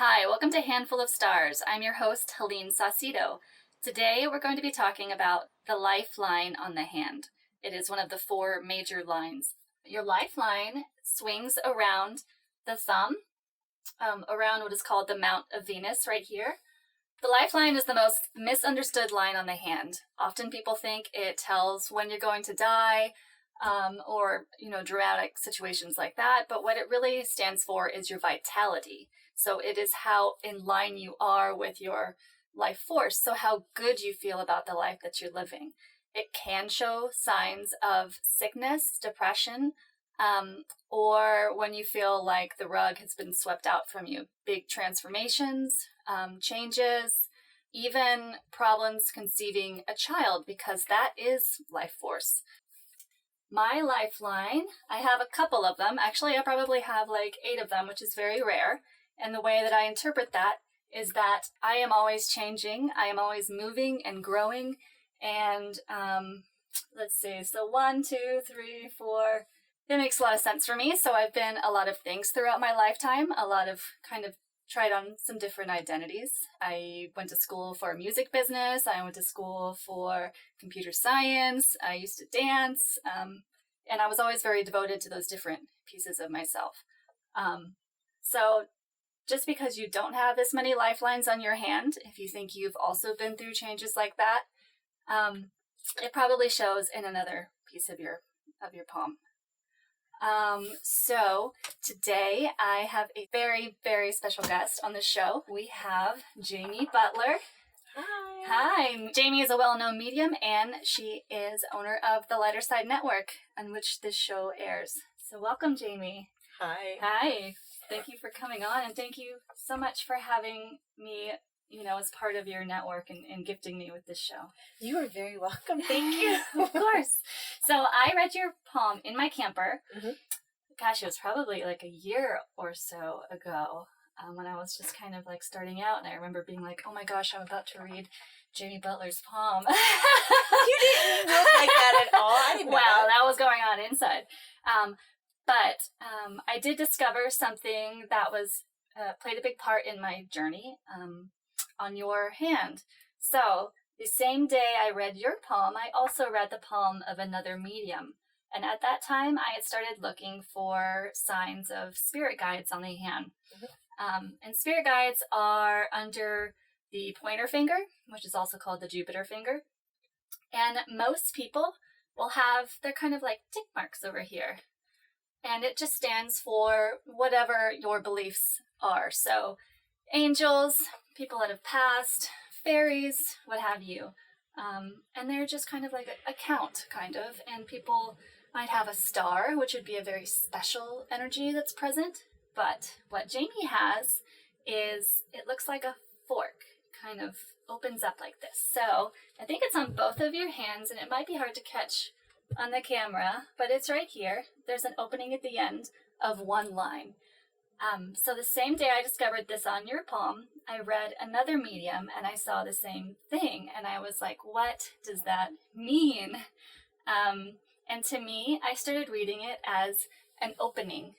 Hi, welcome to Handful of Stars. I'm your host, Helene Saucedo. Today we're going to be talking about the lifeline on the hand. It is one of the four major lines. Your lifeline swings around the thumb, around what is called the Mount of Venus right here. The lifeline is the most misunderstood line on the hand. Often people think it tells when you're going to die, or dramatic situations like that, but what it really stands for is your vitality. So it is how in line you are with your life force, so how good you feel about the life that you're living. It can show signs of sickness, depression, or when you feel like the rug has been swept out from you. Big transformations, changes, even problems conceiving a child, because that is life force. My lifeline, I have a couple of them. Actually, I probably have like 8 of them, which is very rare. And the way that I interpret that is that I am always changing. I am always moving and growing. And let's see, so 1, 2, 3, 4. That makes a lot of sense for me. So I've been a lot of things throughout my lifetime, a lot of kind of tried on some different identities. I went to school for music business. I went to school for computer science. I used to dance. And I was always very devoted to those different pieces of myself. So just because you don't have this many lifelines on your hand, if you think you've also been through changes like that, it probably shows in another piece of your palm. So today I have a very, very special guest on the show. We have Jamie Butler. Hi. Hi. Jamie is a well-known medium, and she is owner of the Lighter Side Network, on which this show airs. So welcome, Jamie. Hi. Hi. Thank you for coming on, and thank you so much for having me, as part of your network and gifting me with this show. You are very welcome. Thank you. Of course. So I read your poem in my camper. Mm-hmm. Gosh, it was probably like a year or so ago, when I was just kind of like starting out, and I remember being like, oh my gosh, I'm about to read Jamie Butler's poem. You didn't look like that at all. I didn't know that was going on inside. But I did discover something that was played a big part in my journey on your hand. So the same day I read your poem, I also read the poem of another medium. And at that time, I had started looking for signs of spirit guides on the hand. Mm-hmm. And spirit guides are under the pointer finger, which is also called the Jupiter finger. And most people will have, they're kind of like tick marks over here. And it just stands for whatever your beliefs are. So angels, people that have passed, fairies, what have you. And they're just kind of like a count, kind of. And people might have a star, which would be a very special energy that's present. But what Jamie has is, it looks like a fork, kind of opens up like this. So I think it's on both of your hands, and it might be hard to catch on the camera, but it's right here. There's an opening at the end of one line. So the same day I discovered this on your palm, I read another medium and I saw the same thing, and I was like, what does that mean? And to me, I started reading it as an opening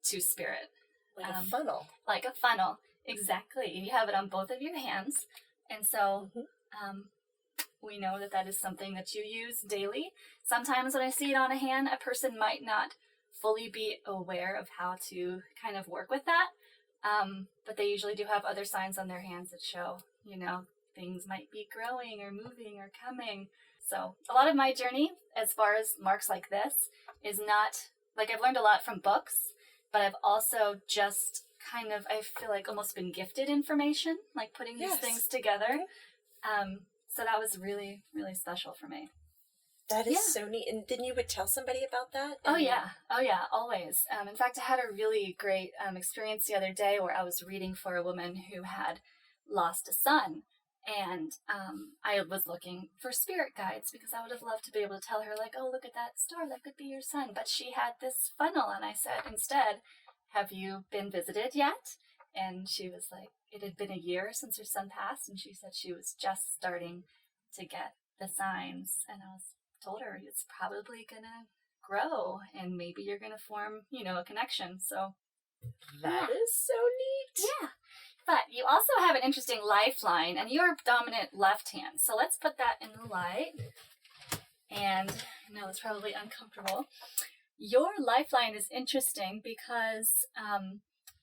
to spirit. Like a funnel. Like a funnel, exactly. You have it on both of your hands, and so we know that that is something that you use daily. Sometimes when I see it on a hand, a person might not fully be aware of how to kind of work with that, but they usually do have other signs on their hands that show, things might be growing or moving or coming. So a lot of my journey, as far as marks like this, is not, like, I've learned a lot from books, but I've also just kind of, I feel like, almost been gifted information, like putting these things together. So that was really, really special for me. That is so neat. And then you would tell somebody about that? Oh yeah, always. In fact, I had a really great experience the other day where I was reading for a woman who had lost a son. And I was looking for spirit guides because I would have loved to be able to tell her, like, oh, look at that star, that could be your son. But she had this funnel, and I said, instead, have you been visited yet? And she was like, it had been a year since her son passed, and she said she was just starting to get the signs. And I told her it's probably gonna grow, and maybe you're gonna form, a connection. So that is so neat. Yeah. But you also have an interesting lifeline, and you're dominant left hand. So let's put that in the light. And I know it's probably uncomfortable. Your lifeline is interesting because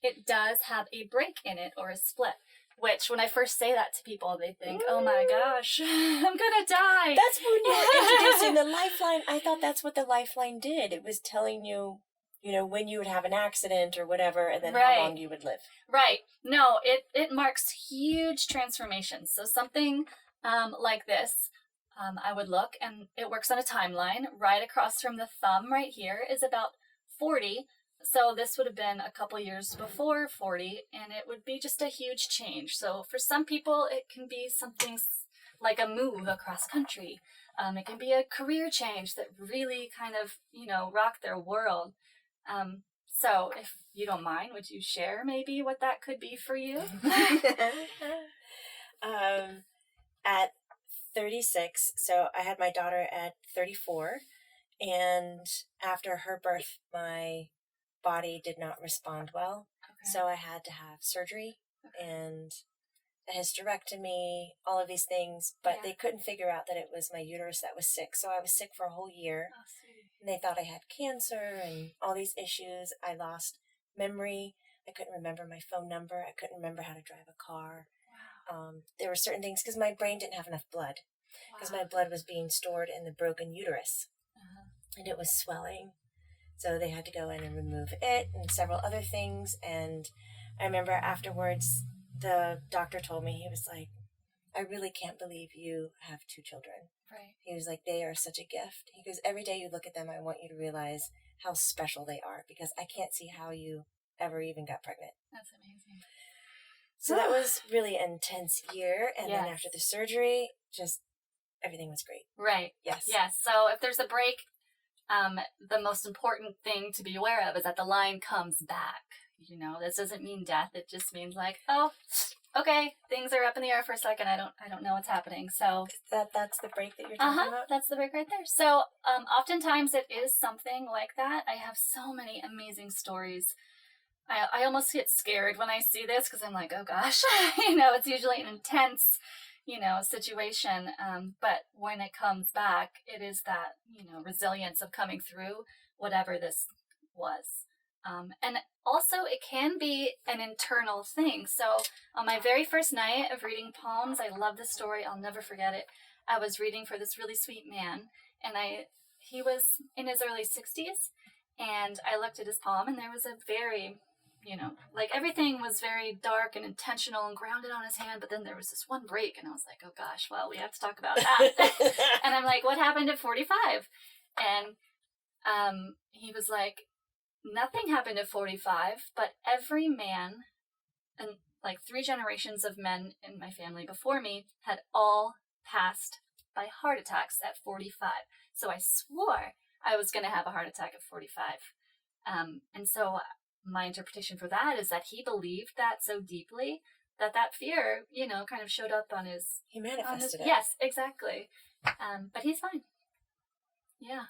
it does have a break in it, or a split. Which, when I first say that to people, they think, oh my gosh, I'm gonna die. That's when you were introducing the lifeline. I thought that's what the lifeline did. It was telling you, when you would have an accident or whatever, and then how long you would live. Right. No, it marks huge transformations. So something like this, I would look, and it works on a timeline. Right across from the thumb right here is about 40. So this would have been a couple years before 40, and it would be just a huge change. So for some people, it can be something like a move across country. It can be a career change that really kind of, rock their world. So if you don't mind, would you share maybe what that could be for you? At 36, so I had my daughter at 34, and after her birth, my body did not respond well. Okay. So I had to have surgery and a hysterectomy, all of these things, but they couldn't figure out that it was my uterus that was sick. So I was sick for a whole year. Oh, and they thought I had cancer and all these issues. I lost memory. I couldn't remember my phone number. I couldn't remember how to drive a car. Wow. There were certain things because my brain didn't have enough blood, because my blood was being stored in the broken uterus, and it was swelling. So they had to go in and remove it and several other things. And I remember afterwards, the doctor told me, he was like, I really can't believe you have 2 children. Right. He was like, they are such a gift. He goes, every day you look at them, I want you to realize how special they are, because I can't see how you ever even got pregnant. That's amazing. So that was really an intense year. And then after the surgery, just everything was great. Right. Yes. Yes. So if there's a break, the most important thing to be aware of is that the line comes back. This doesn't mean death. It just means like, oh, okay, things are up in the air for a second. I don't know what's happening. So that's the break that you're talking about? That's the break right there. So oftentimes it is something like that. I have so many amazing stories. I almost get scared when I see this, because I'm like, oh gosh, it's usually an intense, situation. But when it comes back, it is that, resilience of coming through whatever this was. And also it can be an internal thing. So on my very first night of reading palms, I love this story. I'll never forget it. I was reading for this really sweet man, and he was in his early 60s, and I looked at his palm, and there was a very, like everything was very dark and intentional and grounded on his hand, but then there was this one break, and I was like, oh gosh, well, we have to talk about that. And I'm like, what happened at 45? And he was like, nothing happened at 45, but every man, and like 3 generations of men in my family before me, had all passed by heart attacks at 45. So I swore I was going to have a heart attack at 45. And so my interpretation for that is that he believed that so deeply that fear, kind of showed up on his... He manifested it. Yes, exactly. But he's fine. Yeah,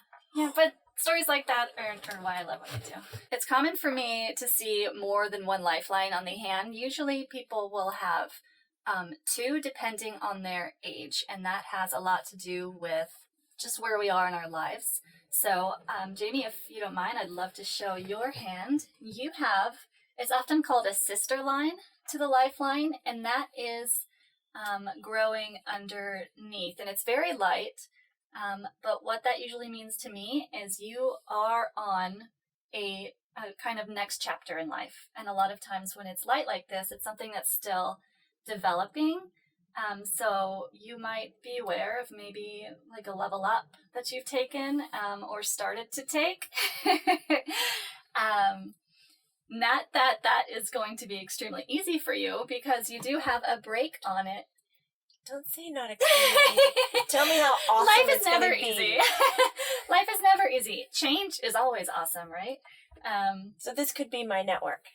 but stories like that are why I love what I do. It's common for me to see more than one lifeline on the hand. Usually people will have 2 depending on their age, and that has a lot to do with just where we are in our lives. So, Jamie, if you don't mind, I'd love to show your hand. You have, it's often called a sister line to the lifeline, and that is growing underneath, and it's very light. But what that usually means to me is you are on a kind of next chapter in life. And a lot of times when it's light like this, it's something that's still developing. So you might be aware of maybe like a level up that you've taken or started to take. Not that is going to be extremely easy for you, because you do have a break on it. Don't say not extremely. Tell me how awesome Life is never easy. Life is never easy. Change is always awesome, right? So this could be my network.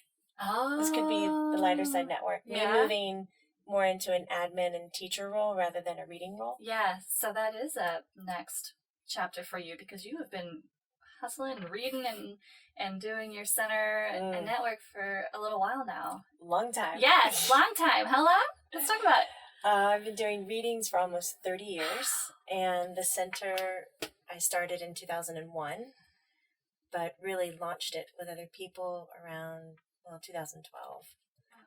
Oh. This could be the lighter side network. Yeah. Me moving more into an admin and teacher role rather than a reading role. Yeah, so that is a next chapter for you, because you have been hustling and reading and doing your center and network for a little while now. Long time. Yes, long time. How long? Let's talk about it. I've been doing readings for almost 30 years, and the center I started in 2001, but really launched it with other people around 2012.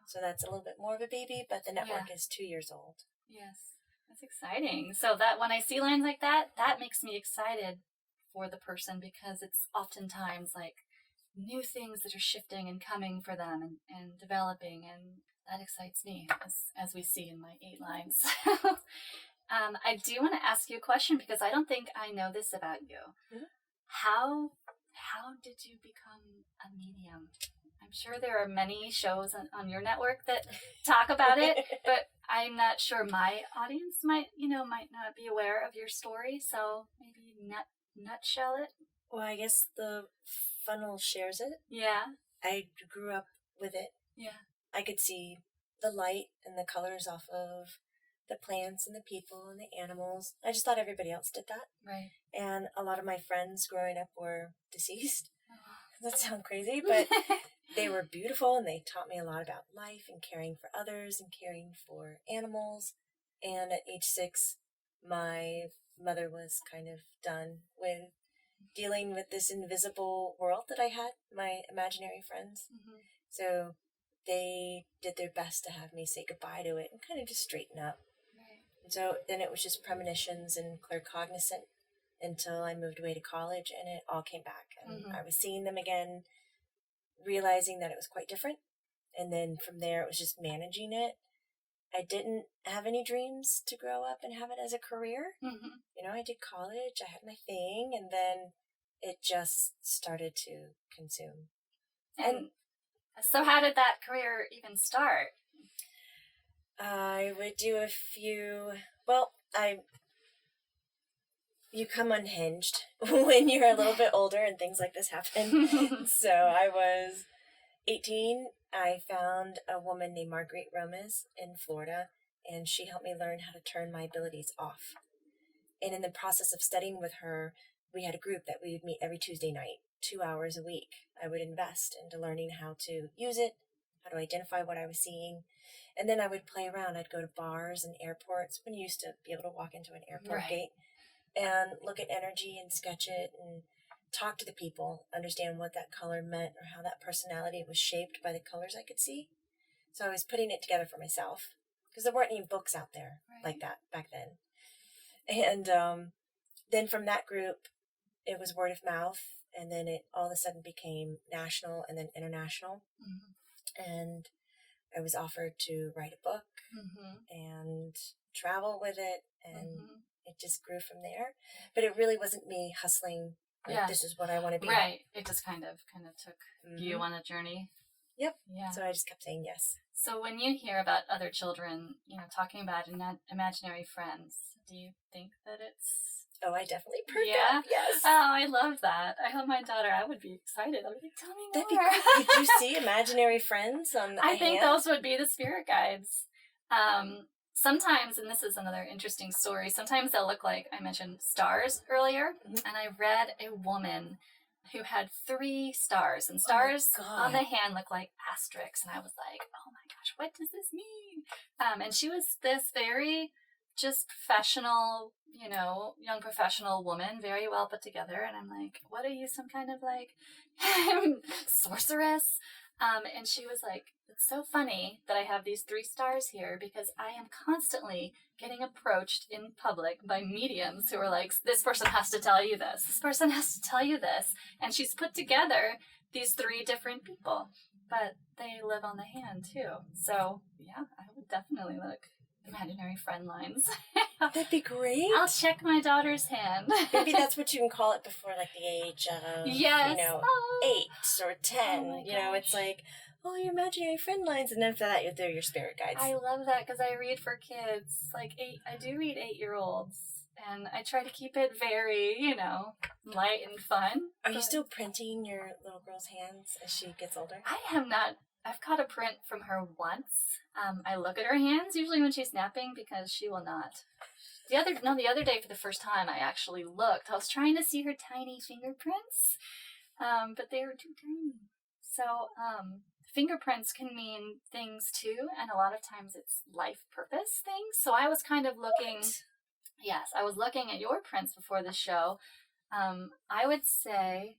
So that's a little bit more of a baby, but the network is 2 years old. Yes, that's exciting. So that when I see lines like that, that makes me excited for the person, because it's oftentimes like new things that are shifting and coming for them and developing, and that excites me, as we see in my 8 lines. I do want to ask you a question, because I don't think I know this about you. Mm-hmm. How did you become a medium? I'm sure there are many shows on your network that talk about it, but I'm not sure my audience might not be aware of your story. So maybe nutshell it. Well, I guess the funnel shares it. Yeah. I grew up with it. Yeah. I could see the light and the colors off of the plants and the people and the animals. I just thought everybody else did that. Right. And a lot of my friends growing up were deceased. That sounds crazy, but they were beautiful, and they taught me a lot about life and caring for others and caring for animals. And at age 6, my mother was kind of done with dealing with this invisible world that I had, my imaginary friends. Mm-hmm. So they did their best to have me say goodbye to it and kind of just straighten up. Right. And so then it was just premonitions and claircognizant until I moved away to college, and it all came back. And I was seeing them again, realizing that it was quite different. And then from there, it was just managing it. I didn't have any dreams to grow up and have it as a career. Mm-hmm. I did college, I had my thing, and then it just started to consume. And so how did that career even start? I would do a few, you come unhinged when you're a little bit older and things like this happen. So I was 18. I found a woman named Marguerite Romes in Florida, and she helped me learn how to turn my abilities off. And in the process of studying with her, we had a group that we would meet every Tuesday night, 2 hours a week. I would invest into learning how to use it, how to identify what I was seeing. And then I would play around. I'd go to bars and airports when you used to be able to walk into an airport gate and look at energy and sketch it and talk to the people, understand what that color meant or how that personality was shaped by the colors I could see. So I was putting it together for myself, because there weren't any books out there like that back then. And then from that group, it was word of mouth, and then it all of a sudden became national and then international. Mm-hmm. And I was offered to write a book and travel with it, and it just grew from there. But it really wasn't me hustling, like, this is what I want to be. Right. It just kind of took you on a journey. Yep. Yeah. So I just kept saying yes. So when you hear about other children, talking about imaginary friends, do you think that it's... Oh, I definitely perk up. Yes. Oh, I love that. I hope my daughter, I would be excited. I would be like, tell me more. That'd be great. Could you see imaginary friends on the I think those would be the spirit guides. Sometimes, and this is another interesting story, sometimes they'll look like, I mentioned stars earlier, and I read a woman who had 3 stars, and stars on the hand look like asterisks, and I was like, oh my gosh, what does this mean? And she was this very just professional, young professional woman, very well put together, and I'm like, what are you, some kind of like sorceress? And she was like, it's so funny that I have these 3 stars here, because I am constantly getting approached in public by mediums who are like, this person has to tell you this. This person has to tell you this. And she's put together these 3 different people, but they live on the hand too. So yeah, I would definitely look imaginary friend lines. That'd be great. I'll check my daughter's hand. Maybe that's what you can call it before, like, the age of, 8 or 10. It's like, oh, your imaginary friend lines, and then after that, they're your spirit guides. I love that, because I read for kids. Like, I do read 8-year-olds, and I try to keep it very, light and fun. Are you still printing your little girl's hands as she gets older? I am not I've caught a print from her once. I look at her hands usually when she's napping because she will not. The other day for the first time I actually looked. I was trying to see her tiny fingerprints, but they were too tiny. So fingerprints can mean things too, and a lot of times it's life purpose things. So I was kind of looking. What? Yes, I was looking at your prints before the show. I would say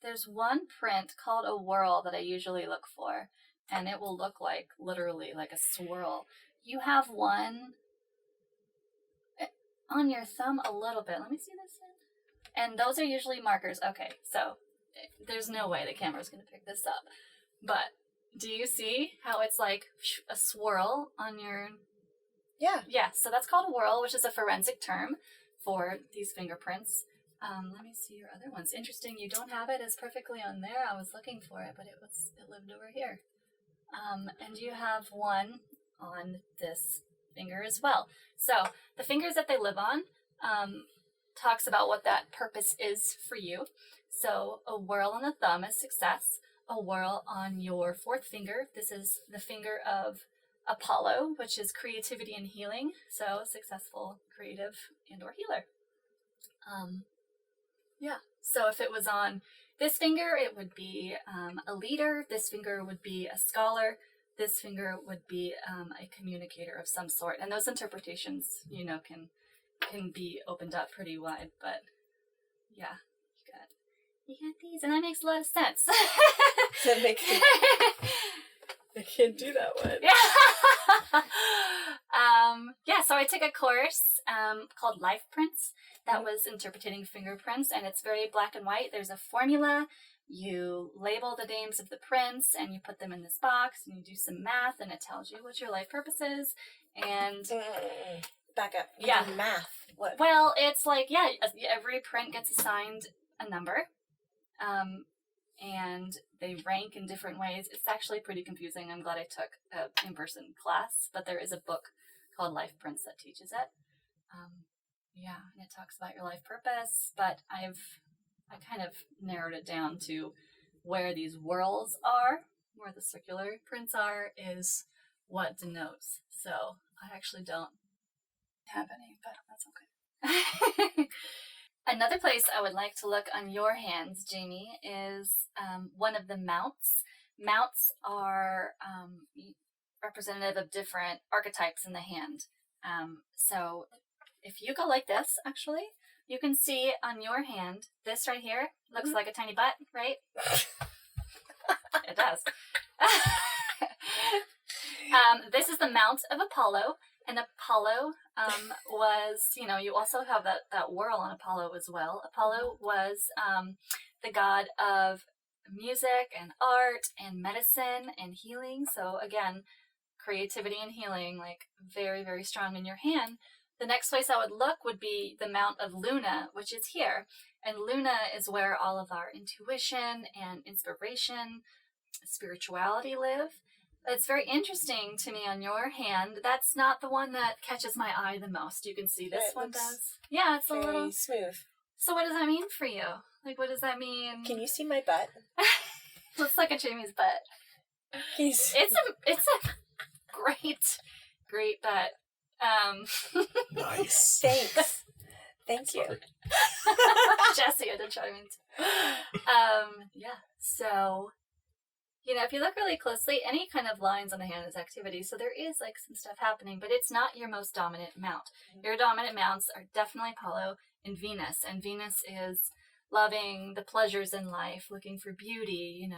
there's one print called a whirl that I usually look for, and it will look like literally like a swirl. You have one on your thumb a little bit. Let me see this in. And those are usually markers. Okay, so there's no way the camera's going to pick this up. But do you see how it's like a swirl on your... Yeah. Yeah, so that's called a whirl, which is a forensic term for these fingerprints. Let me see your other ones. Interesting, you don't have it as perfectly on there. I was looking for it, but it lived over here. And you have one on this finger as well. So the fingers that they live on talks about what that purpose is for you. So a whirl on the thumb is success. A whirl on your fourth finger, this is the finger of Apollo, which is creativity and healing. So successful, creative, and or healer. Yeah. So if it was on this finger, it would be a leader. This finger would be a scholar. This finger would be a communicator of some sort. And those interpretations, can be opened up pretty wide. But yeah, you got these, and that makes a lot of sense. That makes sense. I can't do that one. Yeah, so I took a course called Life Prints that was interpreting fingerprints, and it's very black and white. There's a formula. You label the names of the prints, and you put them in this box, and you do some math, and it tells you what your life purpose is. And back up. You Yeah. do math. What? well, it's like, yeah, every print gets assigned a number. And they rank in different ways. It's actually pretty confusing. I'm glad I took an in-person class, but there is a book called Life Prints that teaches it. And it talks about your life purpose, but I kind of narrowed it down to where these whirls are, where the circular prints are, is what denotes. So I actually don't have any, but that's okay. Another place I would like to look on your hands, Jamie, is one of the mounts. Mounts are representative of different archetypes in the hand. So if you go like this, actually, you can see on your hand, this right here looks like a tiny butt, right? It does. This is the mount of Apollo. And Apollo was, you also have that whirl on Apollo as well. Apollo was the god of music and art and medicine and healing. So again, creativity and healing, like very, very strong in your hand. The next place I would look would be the Mount of Luna, which is here. And Luna is where all of our intuition and inspiration, spirituality live. It's very interesting to me on your hand. That's not the one that catches my eye the most. You can see this one does. Yeah, it's a little smooth. So what does that mean for you? Like, what does that mean? Can you see my butt? Looks like a Jamie's butt. Can you see? It's a great butt. Nice. Thanks. Thank you. Jesse, I did try to mean yeah. So, if you look really closely, any kind of lines on the hand is activity. So there is like some stuff happening, but it's not your most dominant mount. Your dominant mounts are definitely Apollo and Venus. And Venus is loving the pleasures in life, looking for beauty,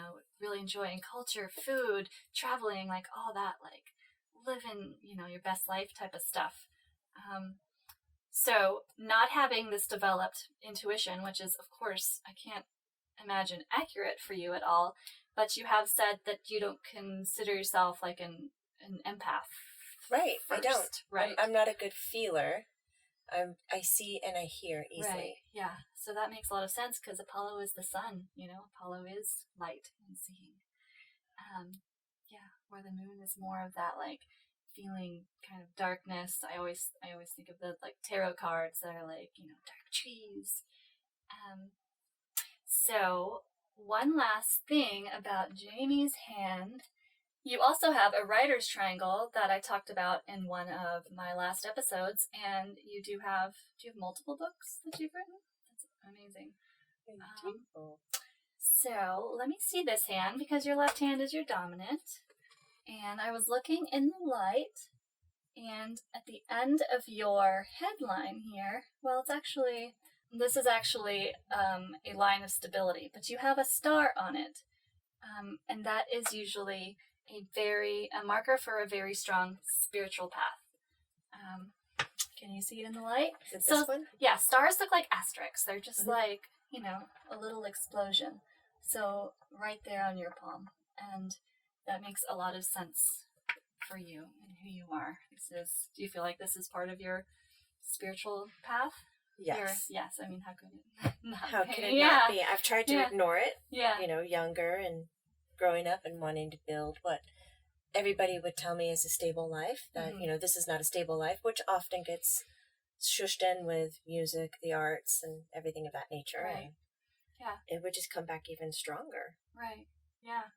really enjoying culture, food, traveling, like all that, like living, your best life type of stuff. So not having this developed intuition, which is, of course, I can't imagine accurate for you at all, but you have said that you don't consider yourself like an empath. Right, first, I don't. Right. I'm not a good feeler. I see and I hear easily. Right, yeah. So that makes a lot of sense because Apollo is the sun, Apollo is light and seeing. Where the moon is more of that like feeling kind of darkness. I always think of the like tarot cards that are like, dark trees. So one last thing about Jamie's hand You also have a writer's triangle that I talked about in one of my last episodes, and do you have multiple books that you've written? That's amazing. So let me see this hand, because your left hand is your dominant. And I was looking in the light, and at the end of your headline here, well, this is actually a line of stability, but you have a star on it. And that is usually a marker for a very strong spiritual path. Can you see it in the light? Is it this one? Yeah, stars look like asterisks. They're just like, a little explosion. So right there on your palm. And that makes a lot of sense for you and who you are. Do you feel like this is part of your spiritual path? Yes. Yes. I mean, how could it not How be? could it not be? I've tried to ignore it. Yeah. Younger and growing up and wanting to build what everybody would tell me is a stable life. That, this is not a stable life, which often gets shushed in with music, the arts, and everything of that nature. Right. And yeah. It would just come back even stronger. Right. Yeah.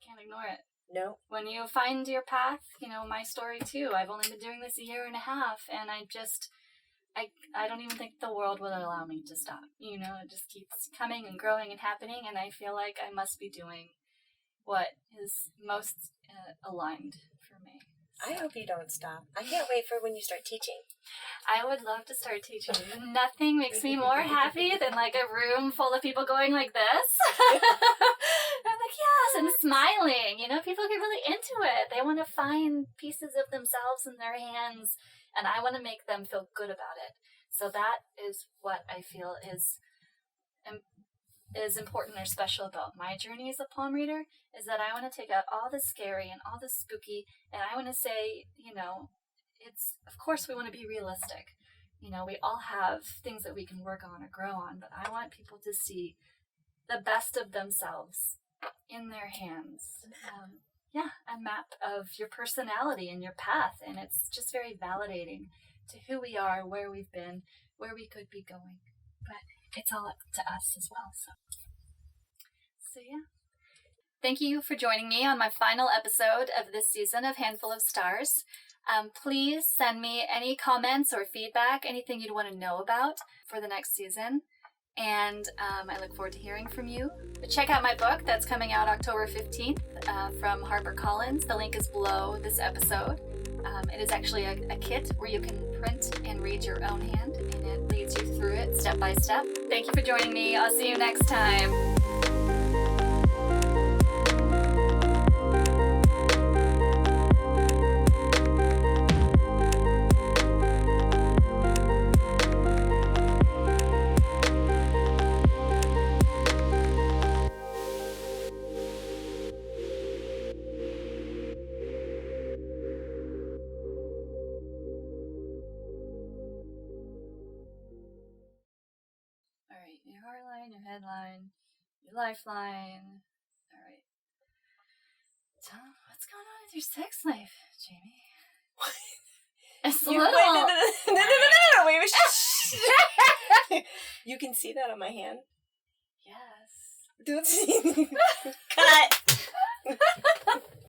Can't ignore it. No. When you find your path, my story too. I've only been doing this a year and a half, and I don't even think the world would allow me to stop. It just keeps coming and growing and happening, and I feel like I must be doing what is most aligned for me. So. I hope you don't stop. I can't wait for when you start teaching. I would love to start teaching. Nothing makes me more happy than like a room full of people going like this. I'm like, yes, and smiling. People get really into it. They want to find pieces of themselves in their hands, and I want to make them feel good about it. So that is what I feel is important or special about my journey as a palm reader, is that I want to take out all the scary and all the spooky, and I want to say, of course we want to be realistic. We all have things that we can work on or grow on, but I want people to see the best of themselves in their hands. A map of your personality and your path, and it's just very validating to who we are, where we've been, where we could be going. But it's all up to us as well. So yeah. Thank you for joining me on my final episode of this season of Handful of Stars. Please send me any comments or feedback, anything you'd want to know about for the next season. And I look forward to hearing from you. But check out my book that's coming out October 15th from HarperCollins. The link is below this episode. It is actually a kit where you can print and read your own hand, and it leads you through it step by step. Thank you for joining me. I'll see you next time. Your heartline, your headline, your lifeline. All right. So, what's going on with your sex life, Jamie? What? It's a little. No. Wait, you can see that on my hand? Yes. Don't see. Cut.